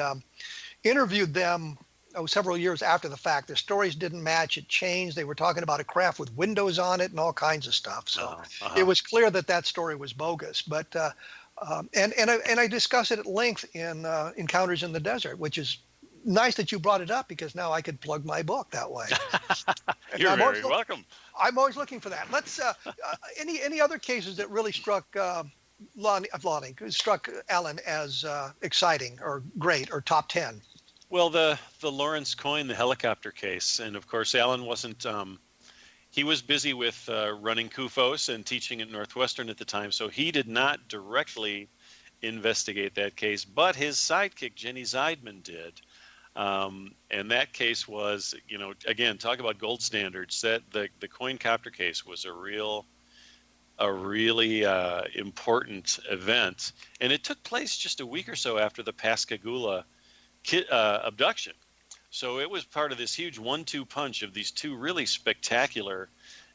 interviewed them several years after the fact. Their stories didn't match. It changed. They were talking about a craft with windows on it and all kinds of stuff. So it was clear that story was bogus. But and I discuss it at length in Encounters in the Desert, which is nice that you brought it up, because now I could plug my book that way. You're very welcome. I'm always looking for that. Let's any other cases that really struck struck Alan as exciting or great or top 10? Well, the Lawrence Coyne, the helicopter case, and of course Alan wasn't. He was busy with running CUFOS and teaching at Northwestern at the time, so he did not directly investigate that case, but his sidekick Jenny Zeidman did. And that case was, again, talk about gold standards. That the Coyne copter case was a really important event, and it took place just a week or so after the Pascagoula abduction. So it was part of this huge 1-2 punch of these two really spectacular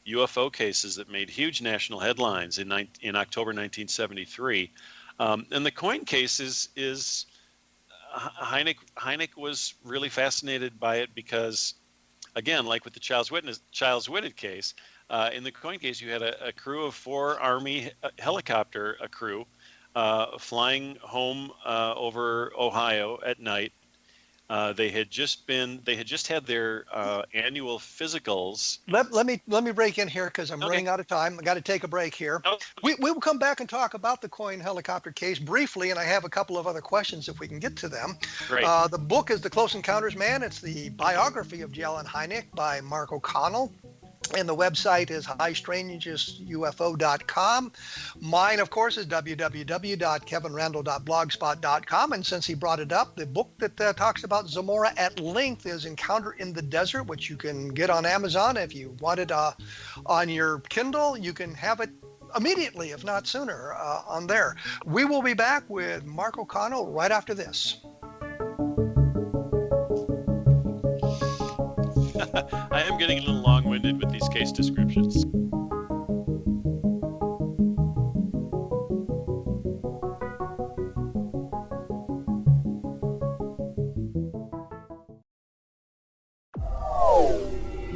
UFO cases that made huge national headlines in October 1973. And the Coyne case is Hynek was really fascinated by it because, again, like with the Childs Whitted case, in the Coyne case, you had a crew of 4 Army helicopter crew flying home over Ohio at night. They had just had their annual physicals. Let me break in here, because I'm running out of time. I got to take a break here. Okay. We will come back and talk about the Coyne helicopter case briefly, and I have a couple of other questions if we can get to them. Great. The book is The Close Encounters Man. It's the biography of J. Allen Hynek by Mark O'Connell. And the website is highstrangeustufo.com. Mine, of course, is www.kevinrandle.blogspot.com. And since he brought it up, the book that talks about Zamora at length is Encounter in the Desert, which you can get on Amazon. If you want it on your Kindle, you can have it immediately, if not sooner, on there. We will be back with Mark O'Connell right after this. I am getting a little long-winded with these case descriptions.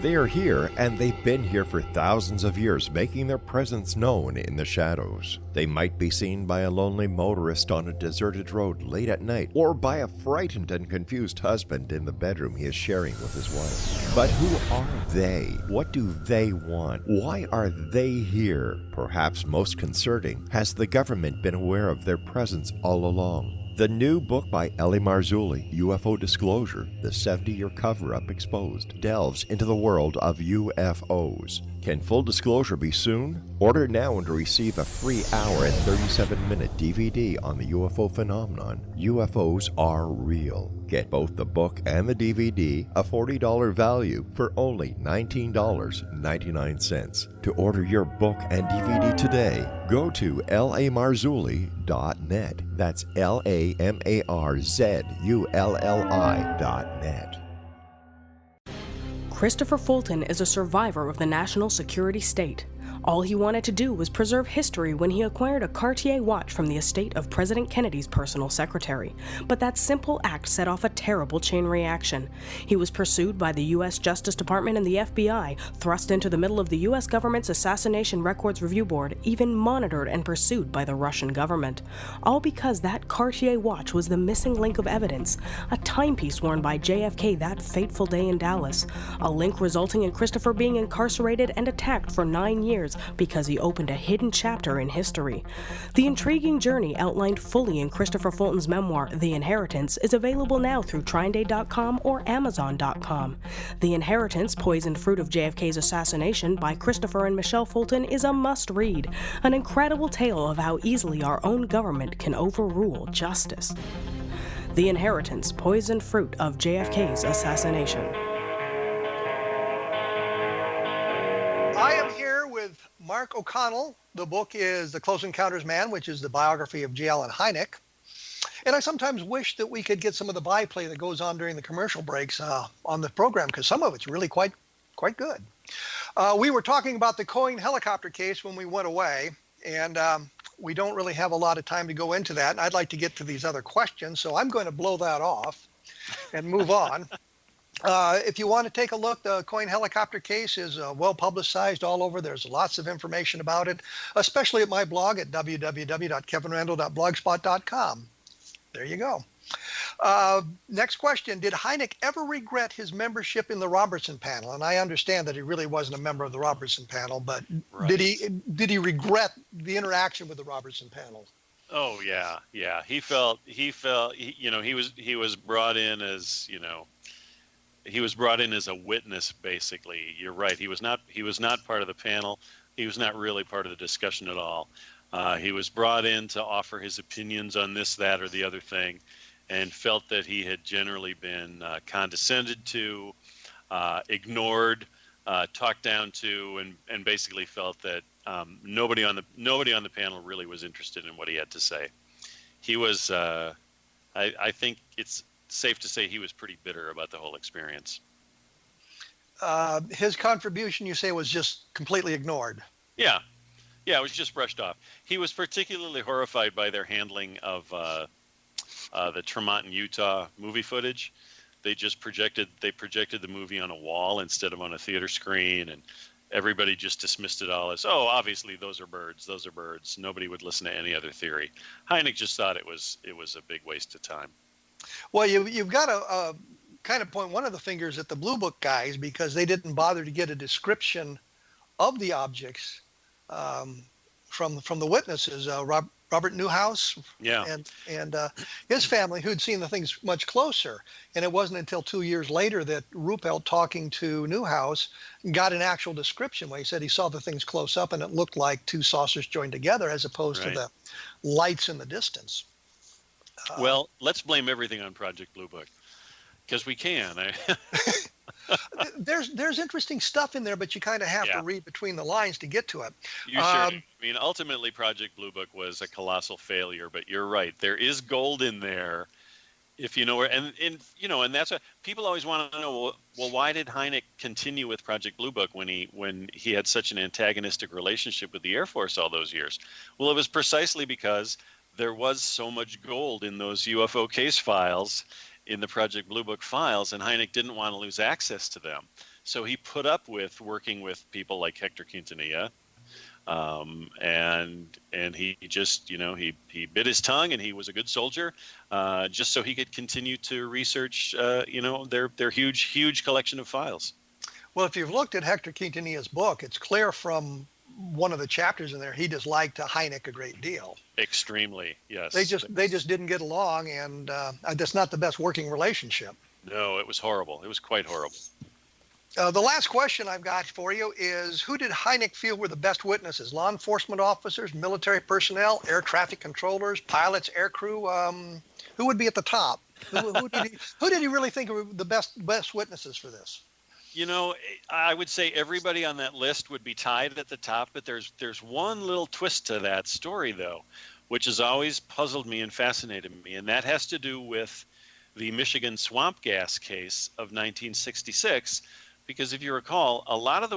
They are here, and they've been here for thousands of years, making their presence known in the shadows. They might be seen by a lonely motorist on a deserted road late at night, or by a frightened and confused husband in the bedroom he is sharing with his wife. But who are they? What do they want? Why are they here? Perhaps most concerning, has the government been aware of their presence all along? The new book by Ellie Marzulli, UFO Disclosure, the 70-year cover-up exposed, delves into the world of UFOs. Can full disclosure be soon? Order now and receive a free hour and 37-minute DVD on the UFO phenomenon. UFOs are real. Get both the book and the DVD, a $40 value, for only $19.99. To order your book and DVD today, go to lamarzulli.net. That's LAMARZULLI.net. Christopher Fulton is a survivor of the national security state. All he wanted to do was preserve history when he acquired a Cartier watch from the estate of President Kennedy's personal secretary. But that simple act set off a terrible chain reaction. He was pursued by the U.S. Justice Department and the FBI, thrust into the middle of the U.S. government's Assassination Records Review Board, even monitored and pursued by the Russian government. All because that Cartier watch was the missing link of evidence, a timepiece worn by JFK that fateful day in Dallas, a link resulting in Christopher being incarcerated and attacked for 9 years because he opened a hidden chapter in history. The intriguing journey outlined fully in Christopher Fulton's memoir, The Inheritance, is available now through TrineDay.com or Amazon.com. The Inheritance, Poisoned Fruit of JFK's Assassination by Christopher and Michelle Fulton is a must-read, an incredible tale of how easily our own government can overrule justice. The Inheritance, Poisoned Fruit of JFK's Assassination. I am here with Mark O'Connell. The book is The Close Encounters Man, which is the biography of J. Allen Hynek. And I sometimes wish that we could get some of the byplay that goes on during the commercial breaks on the program, because some of it's really quite good. We were talking about the Cohen helicopter case when we went away, and we don't really have a lot of time to go into that. And I'd like to get to these other questions, so I'm going to blow that off and move on. If you want to take a look, the Cohen helicopter case is well publicized all over. There's lots of information about it, especially at my blog at www.kevinrandle.blogspot.com. There you go. Next question. Did Hynek ever regret his membership in the Robertson panel? And I understand that he really wasn't a member of the Robertson panel, but right. Did he regret the interaction with the Robertson panel? Oh yeah. He was brought in as, he was brought in as a witness, basically. You're right. He was not part of the panel. He was not really part of the discussion at all. He was brought in to offer his opinions on this, that, or the other thing, and felt that he had generally been condescended to, ignored, talked down to, and basically felt that nobody on the panel really was interested in what he had to say. He was, I think it's safe to say, he was pretty bitter about the whole experience. His contribution, you say, was just completely ignored. Yeah, it was just brushed off. He was particularly horrified by their handling of the Tremonton, Utah movie footage. They projected the movie on a wall instead of on a theater screen, and everybody just dismissed it all as, oh, obviously those are birds. Nobody would listen to any other theory. Hynek just thought it was a big waste of time. Well, you've got to kind of point one of the fingers at the Blue Book guys, because they didn't bother to get a description of the objects from the witnesses. Robert Newhouse, and his family, who'd seen the things much closer. And it wasn't until 2 years later that Ruppelt, talking to Newhouse, got an actual description where he said he saw the things close up and it looked like two saucers joined together, as opposed to the lights in the distance. Well, let's blame everything on Project Blue Book, because we can. There's interesting stuff in there, but you kind of have to read between the lines to get to it. You sure do. I mean, ultimately, Project Blue Book was a colossal failure, but you're right. There is gold in there, if you know where. And that's what people always want to know. Well, why did Hynek continue with Project Blue Book when he had such an antagonistic relationship with the Air Force all those years? Well, it was precisely because there was so much gold in those UFO case files, in the Project Blue Book files, and Hynek didn't want to lose access to them. So he put up with working with people like Hector Quintanilla, and he just, he bit his tongue, and he was a good soldier, just so he could continue to research, their huge collection of files. Well, if you've looked at Hector Quintanilla's book, it's clear from one of the chapters in there, he disliked Hynek a great deal. Extremely, yes. They just didn't get along, and that's not the best working relationship. No, it was horrible. It was quite horrible. The last question I've got for you is, who did Hynek feel were the best witnesses? Law enforcement officers, military personnel, air traffic controllers, pilots, aircrew? Who would be at the top? Who did he really think were the best witnesses for this? I would say everybody on that list would be tied at the top, but there's one little twist to that story, though, which has always puzzled me and fascinated me, and that has to do with the Michigan swamp gas case of 1966, because if you recall, a lot of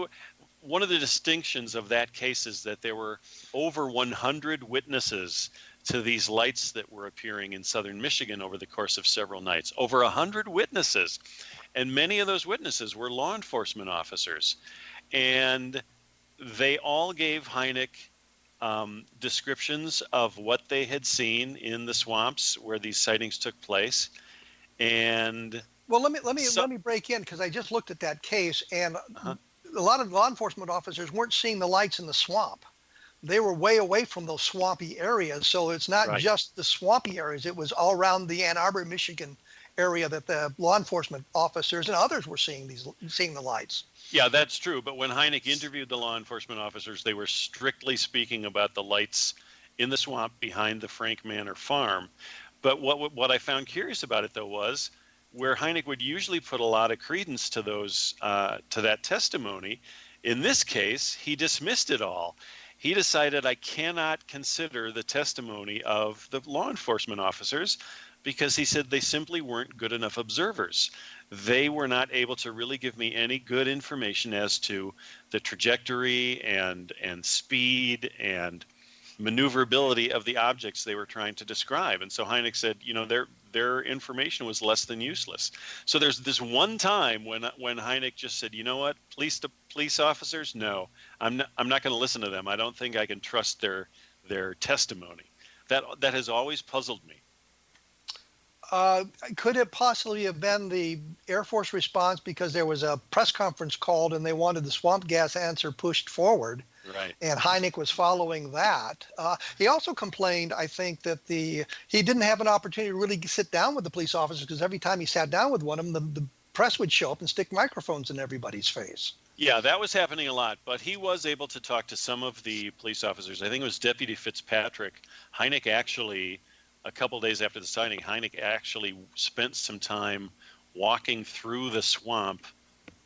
one of the distinctions of that case is that there were over 100 witnesses to these lights that were appearing in southern Michigan over the course of several nights. Over 100 witnesses. And many of those witnesses were law enforcement officers. And they all gave Hynek descriptions of what they had seen in the swamps where these sightings took place. And well, let me break in, because I just looked at that case, and a lot of law enforcement officers weren't seeing the lights in the swamp. They were way away from those swampy areas. So it's not just the swampy areas. It was all around the Ann Arbor, Michigan area that the law enforcement officers and others were seeing the lights. Yeah, that's true. But when Hynek interviewed the law enforcement officers, they were strictly speaking about the lights in the swamp behind the Frank Manor farm. But what I found curious about it, though, was where Hynek would usually put a lot of credence to those to that testimony. In this case, he dismissed it all. He decided, I cannot consider the testimony of the law enforcement officers, because he said they simply weren't good enough observers. They were not able to really give me any good information as to the trajectory and speed and maneuverability of the objects they were trying to describe. And so Hynek said, their information was less than useless. So there's this one time when Hynek just said, you know what, police officers, no, I'm not going to listen to them. I don't think I can trust their testimony. That has always puzzled me. Could it possibly have been the Air Force response because there was a press conference called and they wanted the swamp gas answer pushed forward? Right. And Hynek was following that. He also complained, I think, that he didn't have an opportunity to really sit down with the police officers, because every time he sat down with one of them, the press would show up and stick microphones in everybody's face. Yeah, that was happening a lot, but he was able to talk to some of the police officers. I think it was Deputy Fitzpatrick. Hynek actually, a couple days after the sighting, Hynek actually spent some time walking through the swamp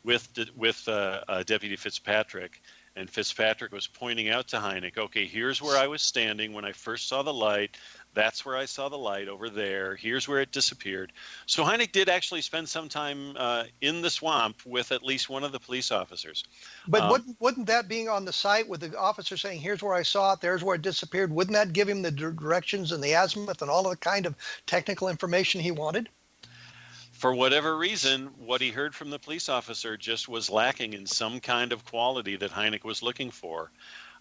with Deputy Fitzpatrick. And Fitzpatrick was pointing out to Hynek, okay, here's where I was standing when I first saw the light. That's where I saw the light over there. Here's where it disappeared. So Hynek did actually spend some time in the swamp with at least one of the police officers. But wouldn't that being on the site with the officer saying, here's where I saw it, there's where it disappeared, wouldn't that give him the directions and the azimuth and all of the kind of technical information he wanted? For whatever reason, what he heard from the police officer just was lacking in some kind of quality that Hynek was looking for.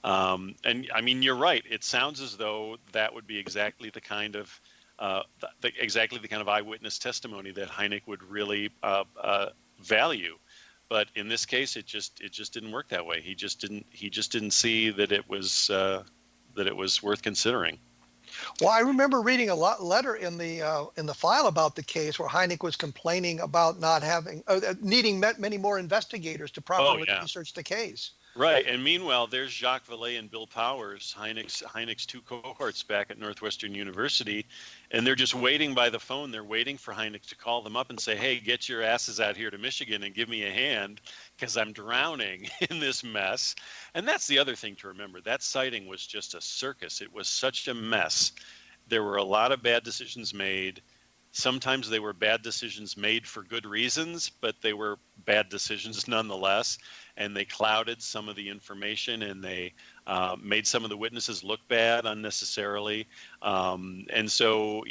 And I mean, you're right. It sounds as though that would be exactly the kind of eyewitness testimony that Hynek would really value. But in this case, it just didn't work that way. He just didn't see that it was worth considering. Well, I remember reading a letter in the file about the case where Hynek was complaining about not having needing many more investigators to properly research the case. Right, and meanwhile, there's Jacques Vallée and Bill Powers, Hynek's two cohorts back at Northwestern University, and they're just waiting by the phone. They're waiting for Hynek to call them up and say, hey, get your asses out here to Michigan and give me a hand, because I'm drowning in this mess. And that's the other thing to remember. That sighting was just a circus. It was such a mess. There were a lot of bad decisions made. Sometimes they were bad decisions made for good reasons, but they were bad decisions nonetheless. And they clouded some of the information, and they made some of the witnesses look bad unnecessarily. And so,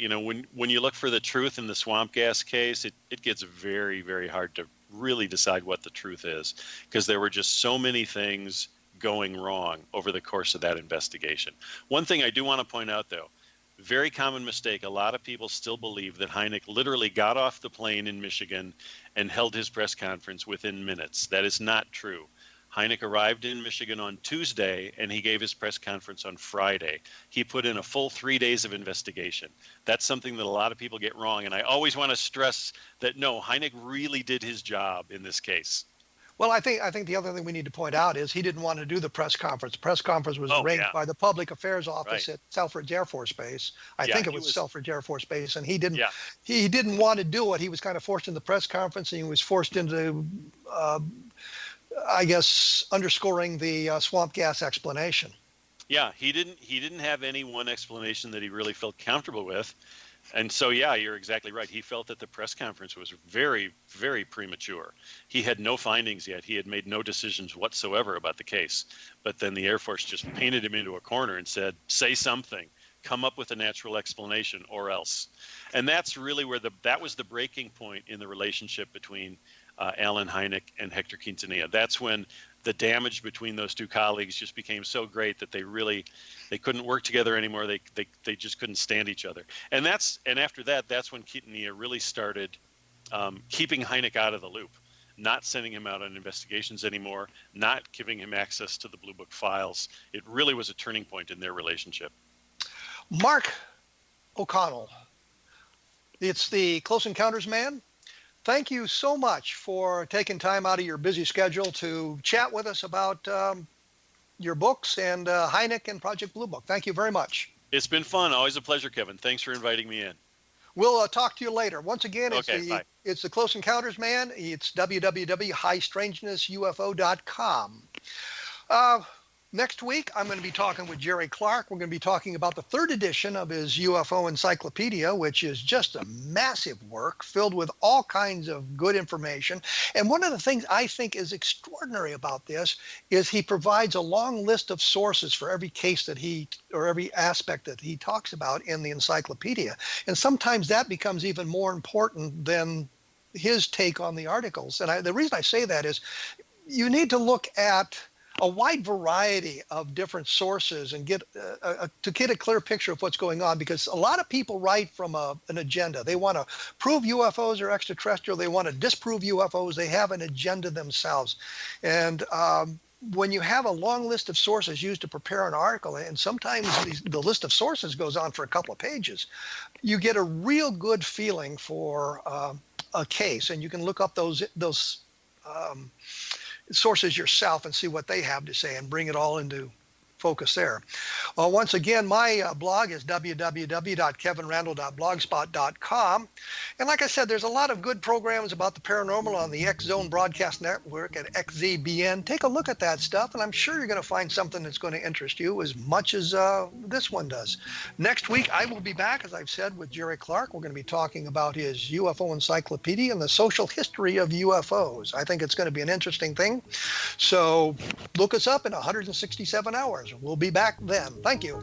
when you look for the truth in the swamp gas case, it gets very, very hard to really decide what the truth is, because there were just so many things going wrong over the course of that investigation. One thing I do want to point out, though, very common mistake. A lot of people still believe that Hynek literally got off the plane in Michigan and held his press conference within minutes. That is not true. Hynek arrived in Michigan on Tuesday, and he gave his press conference on Friday. He put in a full 3 days of investigation. That's something that a lot of people get wrong, and I always want to stress that, no, Hynek really did his job in this case. Well, I think the other thing we need to point out is he didn't want to do the press conference. The press conference was arranged by the Public Affairs Office at Selfridge Air Force Base. I think it was Selfridge Air Force Base, and he didn't want to do it. He was kind of forced into the press conference, and he was forced into, I guess, underscoring the swamp gas explanation. Yeah, he didn't have any one explanation that he really felt comfortable with. And so, yeah, you're exactly right. He felt that the press conference was very, very premature. He had no findings yet. He had made no decisions whatsoever about the case. But then the Air Force just painted him into a corner and said, say something, come up with a natural explanation or else. And that's really where that was the breaking point in the relationship between Alan Hynek and Hector Quintanilla. That's when the damage between those two colleagues just became so great that they couldn't work together anymore. They just couldn't stand each other. And after that, that's when Quintanilla really started keeping Hynek out of the loop, not sending him out on investigations anymore, not giving him access to the Blue Book files. It really was a turning point in their relationship. Mark O'Connell, it's the Close Encounters man. Thank you so much for taking time out of your busy schedule to chat with us about your books and Hynek and Project Blue Book. Thank you very much. It's been fun. Always a pleasure, Kevin. Thanks for inviting me in. We'll talk to you later. Once again, Bye. It's the Close Encounters man. It's www.highstrangenessufo.com. Next week, I'm going to be talking with Jerry Clark. We're going to be talking about the third edition of his UFO Encyclopedia, which is just a massive work filled with all kinds of good information. And one of the things I think is extraordinary about this is he provides a long list of sources for every case or every aspect that he talks about in the encyclopedia. And sometimes that becomes even more important than his take on the articles. And the reason I say that is you need to look at a wide variety of different sources and get a clear picture of what's going on, because a lot of people write from an agenda. They want to prove UFOs are extraterrestrial. They want to disprove UFOs. They have an agenda themselves. And when you have a long list of sources used to prepare an article, and sometimes the list of sources goes on for a couple of pages, you get a real good feeling for a case, and you can look up those sources yourself and see what they have to say and bring it all into focus there. Once again, my blog is www.kevinrandle.blogspot.com. And like I said, there's a lot of good programs about the paranormal on the X Zone Broadcast Network at XZBN. Take a look at that stuff, and I'm sure you're going to find something that's going to interest you as much as this one does. Next week, I will be back, as I've said, with Jerry Clark. We're going to be talking about his UFO Encyclopedia and the social history of UFOs. I think it's going to be an interesting thing. So look us up in 167 hours. We'll be back then. Thank you.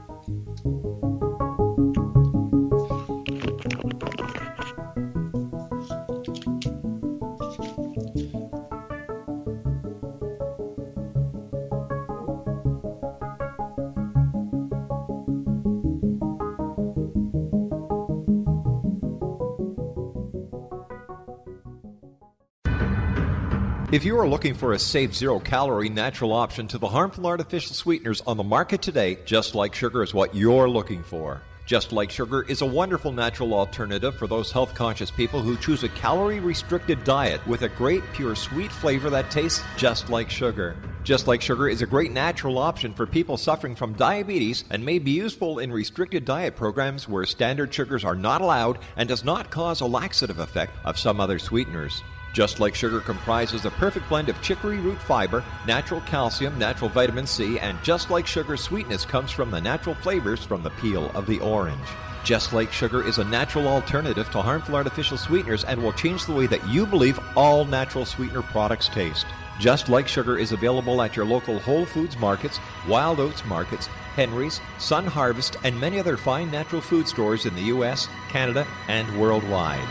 If you are looking for a safe, zero-calorie natural option to the harmful artificial sweeteners on the market today, Just Like Sugar is what you're looking for. Just Like Sugar is a wonderful natural alternative for those health-conscious people who choose a calorie-restricted diet with a great, pure, sweet flavor that tastes just like sugar. Just Like Sugar is a great natural option for people suffering from diabetes and may be useful in restricted diet programs where standard sugars are not allowed and does not cause a laxative effect of some other sweeteners. Just Like Sugar comprises a perfect blend of chicory root fiber, natural calcium, natural vitamin C, and Just Like Sugar's sweetness comes from the natural flavors from the peel of the orange. Just Like Sugar is a natural alternative to harmful artificial sweeteners and will change the way that you believe all natural sweetener products taste. Just Like Sugar is available at your local Whole Foods markets, Wild Oats markets, Henry's, Sun Harvest, and many other fine natural food stores in the U.S., Canada, and worldwide.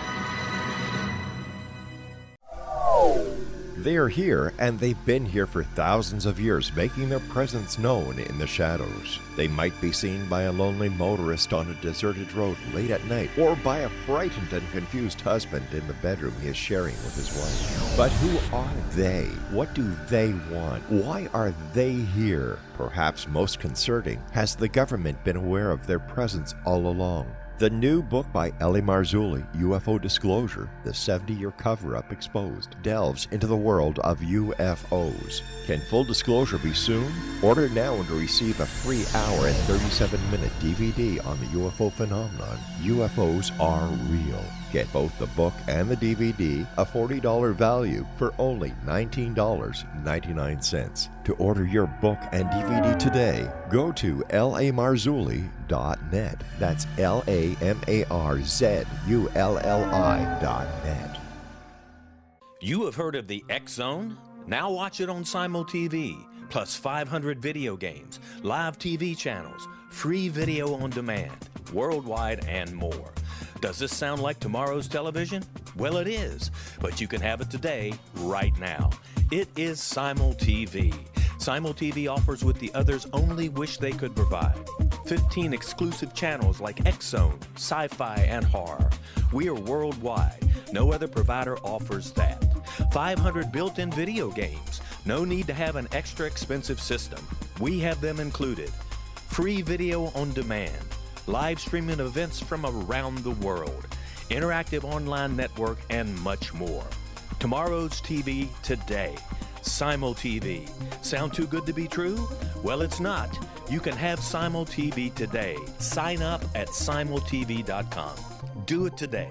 They are here, and they've been here for thousands of years, making their presence known in the shadows. They might be seen by a lonely motorist on a deserted road late at night, or by a frightened and confused husband in the bedroom he is sharing with his wife. But who are they? What do they want? Why are they here? Perhaps most concerning, has the government been aware of their presence all along? The new book by Ellie Marzulli, UFO Disclosure, the 70-year cover-up exposed, delves into the world of UFOs. Can full disclosure be soon? Order now and receive a free hour and 37-minute DVD on the UFO phenomenon. UFOs are real. Get both the book and the DVD, a $40 value, for only $19.99. To order your book and DVD today, go to lamarzulli.net. That's LAMARZULLI.net. You have heard of the X Zone? Now watch it on Simul TV, plus 500 video games, live TV channels, free video on demand, worldwide, and more. Does this sound like tomorrow's television? Well, it is, but you can have it today, right now. It is Simul TV. Simul TV offers what the others only wish they could provide. 15 exclusive channels like X Zone, sci-fi, and horror. We are worldwide. No other provider offers that. 500 built-in video games. No need to have an extra expensive system. We have them included. Free video on demand. Live streaming events from around the world. Interactive online network, and much more. Tomorrow's TV today. Simul TV. Sound too good to be true? Well, it's not. You can have Simul TV today. Sign up at simultv.com. Do it today.